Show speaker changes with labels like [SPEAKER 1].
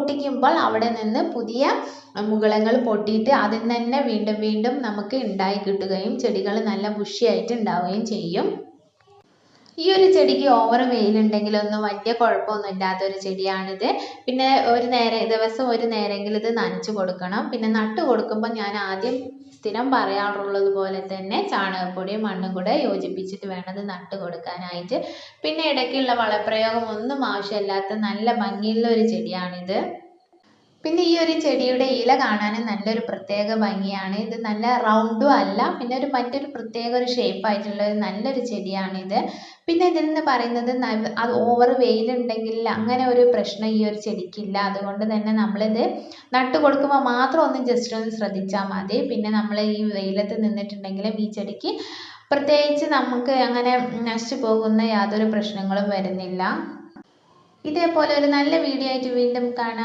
[SPEAKER 1] പൊട്ടിക്കുമ്പോൾ അവിടെ നിന്ന് പുതിയ മുകുളങ്ങൾ പൊട്ടിയിട്ട് അതിൽ തന്നെ വീണ്ടും വീണ്ടും നമുക്ക് ഉണ്ടായി കിട്ടുകയും ചെടികൾ നല്ല ബുഷിയായിട്ട് ഉണ്ടാവുകയും ചെയ്യും. ഈ ഒരു ചെടിക്ക് ഓവർ വെയിലുണ്ടെങ്കിലൊന്നും വലിയ കുഴപ്പമൊന്നും ഇല്ലാത്തൊരു ചെടിയാണിത്. പിന്നെ ദിവസം ഒരു നേരമെങ്കിലും ഇത് നനച്ച് കൊടുക്കണം. പിന്നെ നട്ട് കൊടുക്കുമ്പോൾ ഞാൻ ആദ്യം സ്ഥിരം പറയാറുള്ളത് പോലെ തന്നെ ചാണകപ്പൊടിയും മണ്ണും കൂടെ യോജിപ്പിച്ചിട്ട് വേണം ഇത് നട്ട് കൊടുക്കാനായിട്ട്. പിന്നെ ഇടയ്ക്കുള്ള വളപ്രയോഗം ഒന്നും ആവശ്യമില്ലാത്ത നല്ല ഭംഗിയുള്ള ഒരു ചെടിയാണിത്. പിന്നെ ഈ ഒരു ചെടിയുടെ ഇല കാണാൻ നല്ലൊരു പ്രത്യേക ഭംഗിയാണ്. ഇത് നല്ല റൗണ്ടും അല്ല, പിന്നെ മറ്റൊരു പ്രത്യേക ഒരു ഷേപ്പായിട്ടുള്ള ഒരു നല്ലൊരു ചെടിയാണിത്. പിന്നെ ഇതിൽ നിന്ന് പറയുന്നത് അത് ഓവർ വെയിലുണ്ടെങ്കിൽ അങ്ങനെ ഒരു പ്രശ്നം ഈ ഒരു ചെടിക്കില്ല. അതുകൊണ്ട് തന്നെ നമ്മളിത് നട്ട് കൊടുക്കുമ്പോൾ മാത്രം ഒന്ന് ജസ്റ്റ് ഒന്ന് ശ്രദ്ധിച്ചാൽ മതി. പിന്നെ നമ്മൾ ഈ വെയിലത്ത് നിന്നിട്ടുണ്ടെങ്കിലും ഈ ചെടിക്ക് പ്രത്യേകിച്ച് നമുക്ക് അങ്ങനെ നശിച്ചു പോകുന്ന യാതൊരു പ്രശ്നങ്ങളും വരുന്നില്ല. ഇതേപോലെ ഒരു നല്ല വീഡിയോ ആയിട്ട് വീണ്ടും കാണാം.